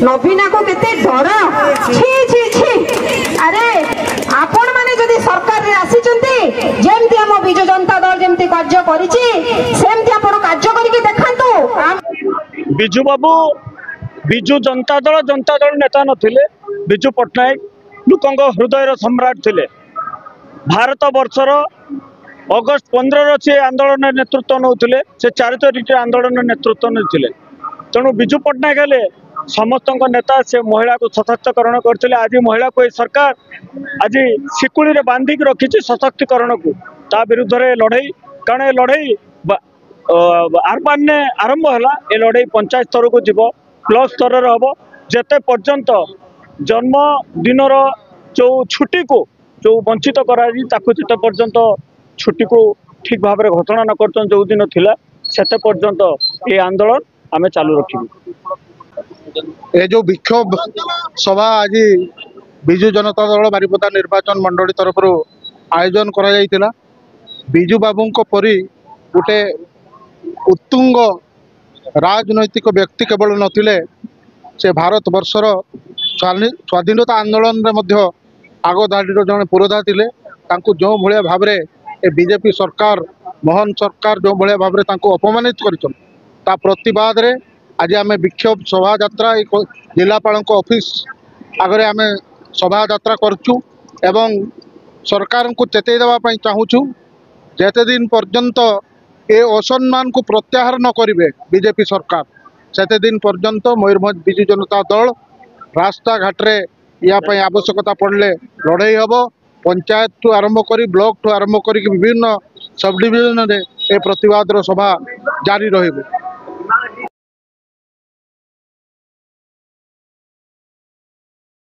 नवीना को केते डर छी छी छी अरे आपण माने जदि सरकार रे आसी चंती जेमति हम बिजु जनता दल जेमति कार्य करिछि सेमति आपण कार्य करिके देखंतु बिजु बाबू बिजु जनता दल नेता नथिले बिजु पट्टनायक लोकंग हृदय सम्राट थिले भारत वर्षर अगस्त 15 से आंदोलन नेतृत्व नौले से 4 तारिख आंदोलन नेतृत्व नहीं तेणु बिजु पट्टनायक हेले समस्त नेता से महिला को सशक्तिकरण करते आज महिला को सरकार आज शिकुड़ी रे बांधिक रखी सशक्तिकरण को ता विरुद्ध रे लड़ई कारण ये लड़ई आरपान ने आरंभ है ये लड़ई पंचायत स्तर को जीव ब्लॉक स्तर हम जेते पर्यंत जन्मदिन जो छुट्टी को जो वंचित करते पर्यंत छुट्टी को ठीक भाव में घोषणा न कर जो दिन थिला सेते पर्यंत ये आंदोलन आमे चालू रखी ये जो विक्षोभ सभा आज बिजु जनता दल बारिपदा निर्वाचन मंडली तरफ आयोजन करा जायतिला बिजु बाबू परी गोटे उत्तुंग राजनैतिक व्यक्ति केवल नथिले से भारत वर्षर स्वाधीनता आंदोलन रे मध्य आग धाड़ी जड़े पुरोधा थिले तांकु जो भलिया भाव रे ए बीजेपी सरकार मोहन सरकार जो भलिया भाव रे तांकु अपमानित करिछन ता प्रतिवाद रे आज आम विक्षोभ शोभा यात्रा जिलापाल ऑफिस आगे आम शोभा यात्रा करचु एवं सरकार को चेतई देवाई चाहूँ जेते दिन पर्यंत ए असम्मान को प्रत्याहार न करेंगे बीजेपी सरकार सेते दिन पर्यंत मयूरभंज बिजु जनता दल रास्ता घाट रे या आवश्यकता पड़े लड़ई हम पंचायत ठू आरंभ कर ब्लॉक ठू आरंभ कर विभिन्न सब डिविजन रे ए प्रतिवाद सभा जारी रहिबो।